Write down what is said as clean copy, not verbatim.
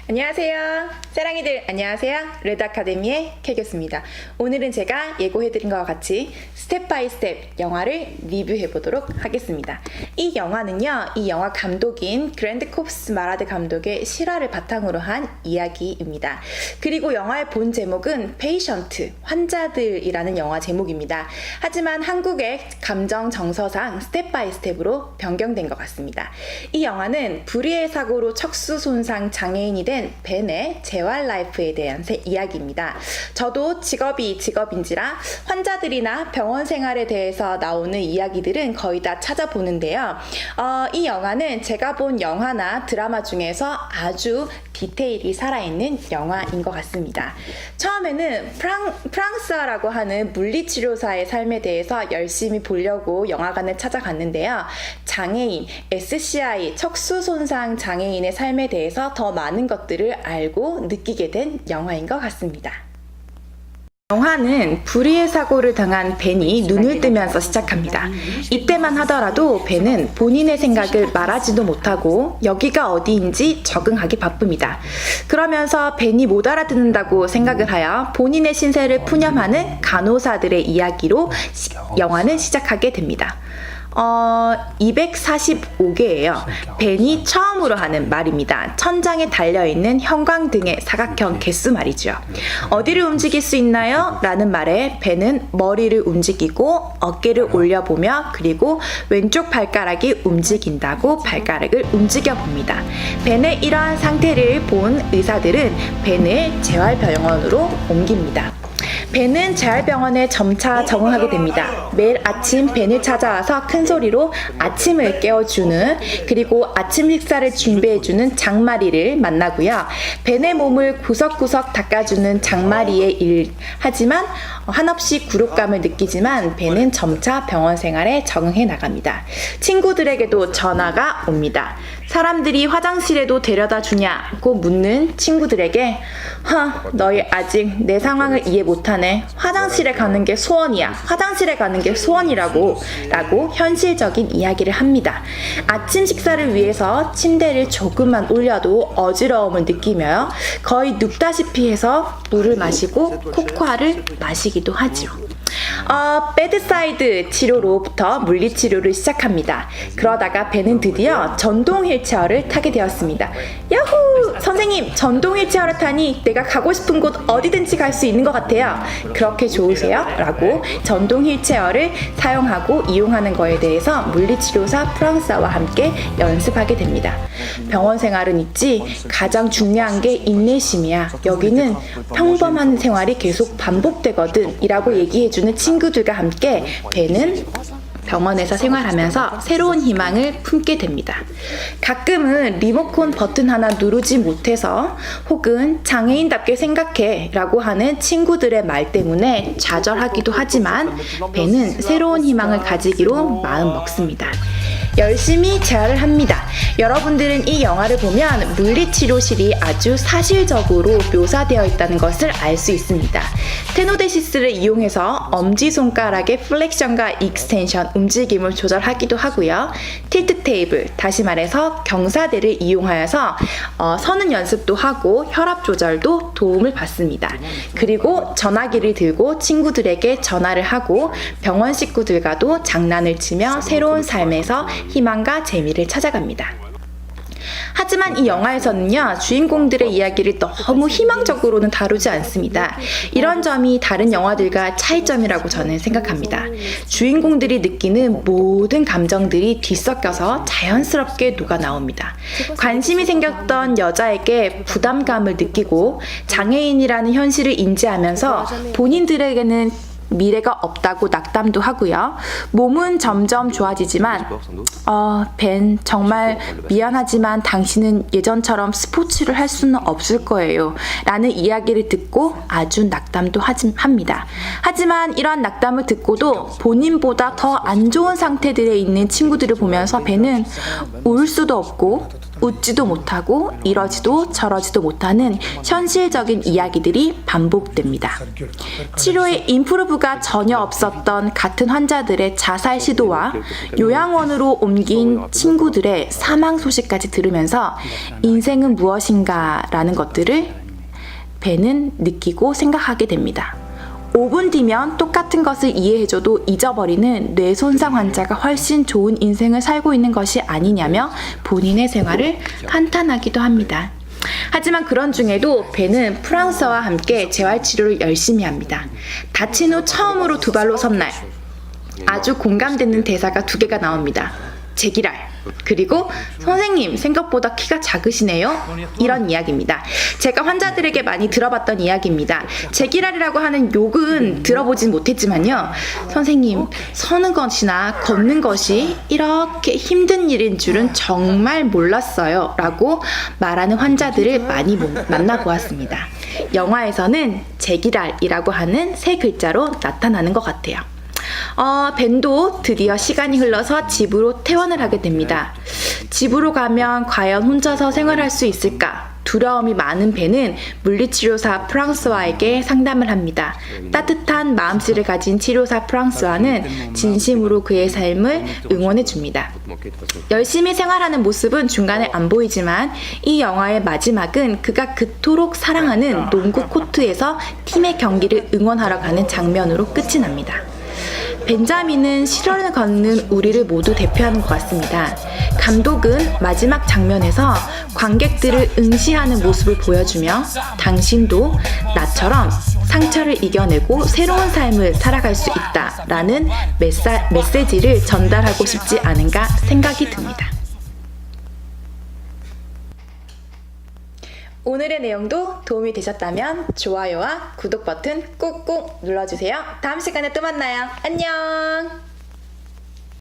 안녕하세요. 사랑이들 안녕하세요. 레드아카데미의 캐교수입니다. 오늘은 제가 예고해드린 것과 같이 스텝 바이 스텝 영화를 리뷰해보도록 하겠습니다. 이 영화는요, 이 영화 감독인 그랜드 콥스 마라드 감독의 실화를 바탕으로 한 이야기입니다. 그리고 영화의 본 제목은 페이션트, 환자들이라는 영화 제목입니다. 하지만 한국의 감정 정서상 스텝 바이 스텝으로 변경된 것 같습니다. 이 영화는 불의의 사고로 척수 손상 장애인이 된 벤의 재활 라이프에 대한 이야기입니다. 저도 직업인지라 환자들이나 병원 생활에 대해서 나오는 이야기들은 거의 다 찾아보는데요. 이 영화는 제가 본 영화나 드라마 중에서 아주 디테일이 살아있는 영화인 것 같습니다. 처음에는 프랑스어라고 하는 물리치료사의 삶에 대해서 열심히 보려고 영화관을 찾아갔는데요. 장애인, SCI, 척수손상 장애인의 삶에 대해서 더 많은 것들을 알고 느끼게 된 영화인 것 같습니다. 영화는 불의의 사고를 당한 벤이 눈을 뜨면서 시작합니다. 이때만 하더라도 벤은 본인의 생각을 말하지도 못하고 여기가 어디인지 적응하기 바쁩니다. 그러면서 벤이 못 알아듣는다고 생각을 하여 본인의 신세를 푸념하는 간호사들의 이야기로 영화는 시작하게 됩니다. 245개예요. 벤이 처음으로 하는 말입니다. 천장에 달려있는 형광등의 사각형 개수 말이죠. 어디를 움직일 수 있나요? 라는 말에 벤은 머리를 움직이고 어깨를 올려보며 그리고 왼쪽 발가락이 움직인다고 발가락을 움직여 봅니다. 벤의 이러한 상태를 본 의사들은 벤을 재활병원으로 옮깁니다. 벤은 재활병원에 점차 적응하게 됩니다. 매일 아침 벤을 찾아와서 큰 소리로 아침을 깨워주는, 그리고 아침 식사를 준비해주는 장마리를 만나고요. 벤의 몸을 구석구석 닦아주는 장마리의 일, 하지만 한없이 굴욕감을 느끼지만 벤은 점차 병원 생활에 적응해 나갑니다. 친구들에게도 전화가 옵니다. 사람들이 화장실에도 데려다 주냐고 묻는 친구들에게 너희 아직 내 상황을 이해 못하네. 화장실에 가는 게 소원이야. 화장실에 가는 게 소원이라고 현실적인 이야기를 합니다. 아침 식사를 위해서 침대를 조금만 올려도 어지러움을 느끼며 거의 눕다시피 해서 물을 마시고 코코아를 마시기도 하죠. 베드사이드 치료로부터 물리치료를 시작합니다. 그러다가 벤은 드디어 전동 휠체어를 타게 되었습니다. 야호! 선생님, 전동 휠체어를 타니 내가 가고 싶은 곳 어디든지 갈 수 있는 것 같아요. 그렇게 좋으세요? 라고 전동 휠체어를 사용하고 이용하는 거에 대해서 물리치료사 프랑스와 함께 연습하게 됩니다. 병원 생활은 있지 가장 중요한 게 인내심이야. 여기는 평범한 생활이 계속 반복되거든 이라고 얘기해주는 친구들과 함께 벤은 병원에서 생활하면서 새로운 희망을 품게 됩니다. 가끔은 리모컨 버튼 하나 누르지 못해서 혹은 장애인답게 생각해 라고 하는 친구들의 말 때문에 좌절하기도 하지만 벤은 새로운 희망을 가지기로 마음 먹습니다. 열심히 재활을 합니다. 여러분들은 이 영화를 보면 물리치료실이 아주 사실적으로 묘사되어 있다는 것을 알 수 있습니다. 테노데시스를 이용해서 엄지손가락의 플렉션과 익스텐션, 움직임을 조절하기도 하고요. 틸트 테이블, 다시 말해서 경사대를 이용하여서 서는 연습도 하고 혈압 조절도 도움을 받습니다. 그리고 전화기를 들고 친구들에게 전화를 하고 병원 식구들과도 장난을 치며 새로운 삶에서 희망과 재미를 찾아갑니다. 하지만 이 영화에서는요, 주인공들의 이야기를 너무 희망적으로는 다루지 않습니다. 이런 점이 다른 영화들과 차이점이라고 저는 생각합니다. 주인공들이 느끼는 모든 감정들이 뒤섞여서 자연스럽게 녹아 나옵니다. 관심이 생겼던 여자에게 부담감을 느끼고 장애인이라는 현실을 인지하면서 본인들에게는 미래가 없다고 낙담도 하고요. 몸은 점점 좋아지지만 벤 정말 미안하지만 당신은 예전처럼 스포츠를 할 수는 없을 거예요 라는 이야기를 듣고 아주 낙담도 합니다. 하지만 이런 낙담을 듣고도 본인보다 더 안 좋은 상태들에 있는 친구들을 보면서 벤은 울 수도 없고 웃지도 못하고 이러지도 저러지도 못하는 현실적인 이야기들이 반복됩니다. 치료에 임프루브가 전혀 없었던 같은 환자들의 자살 시도와 요양원으로 옮긴 친구들의 사망 소식까지 들으면서 인생은 무엇인가 라는 것들을 벤은 느끼고 생각하게 됩니다. 5분 뒤면 똑같은 것을 이해해줘도 잊어버리는 뇌 손상 환자가 훨씬 좋은 인생을 살고 있는 것이 아니냐며 본인의 생활을 한탄하기도 합니다. 하지만 그런 중에도 벤은 프랑스와 함께 재활치료를 열심히 합니다. 다친 후 처음으로 두 발로 선 날 아주 공감되는 대사가 두 개가 나옵니다. 제기랄, 그리고 선생님 생각보다 키가 작으시네요. 이런 이야기입니다. 제가 환자들에게 많이 들어봤던 이야기입니다. 제기랄이라고 하는 욕은 들어보진 못했지만요, 선생님 서는 것이나 걷는 것이 이렇게 힘든 일인 줄은 정말 몰랐어요 라고 말하는 환자들을 많이 만나보았습니다. 영화에서는 제기랄이라고 하는 세 글자로 나타나는 것 같아요. 벤도 드디어 시간이 흘러서 집으로 퇴원을 하게 됩니다. 집으로 가면 과연 혼자서 생활할 수 있을까? 두려움이 많은 벤은 물리치료사 프랑스와에게 상담을 합니다. 따뜻한 마음씨를 가진 치료사 프랑스와는 진심으로 그의 삶을 응원해 줍니다. 열심히 생활하는 모습은 중간에 안 보이지만 이 영화의 마지막은 그가 그토록 사랑하는 농구 코트에서 팀의 경기를 응원하러 가는 장면으로 끝이 납니다. 벤자민은 시련을 걷는 우리를 모두 대표하는 것 같습니다. 감독은 마지막 장면에서 관객들을 응시하는 모습을 보여주며 당신도 나처럼 상처를 이겨내고 새로운 삶을 살아갈 수 있다라는 메시지를 전달하고 싶지 않은가 생각이 듭니다. 오늘의 내용도 도움이 되셨다면 좋아요와 구독 버튼 꾹꾹 눌러주세요. 다음 시간에 또 만나요. 안녕!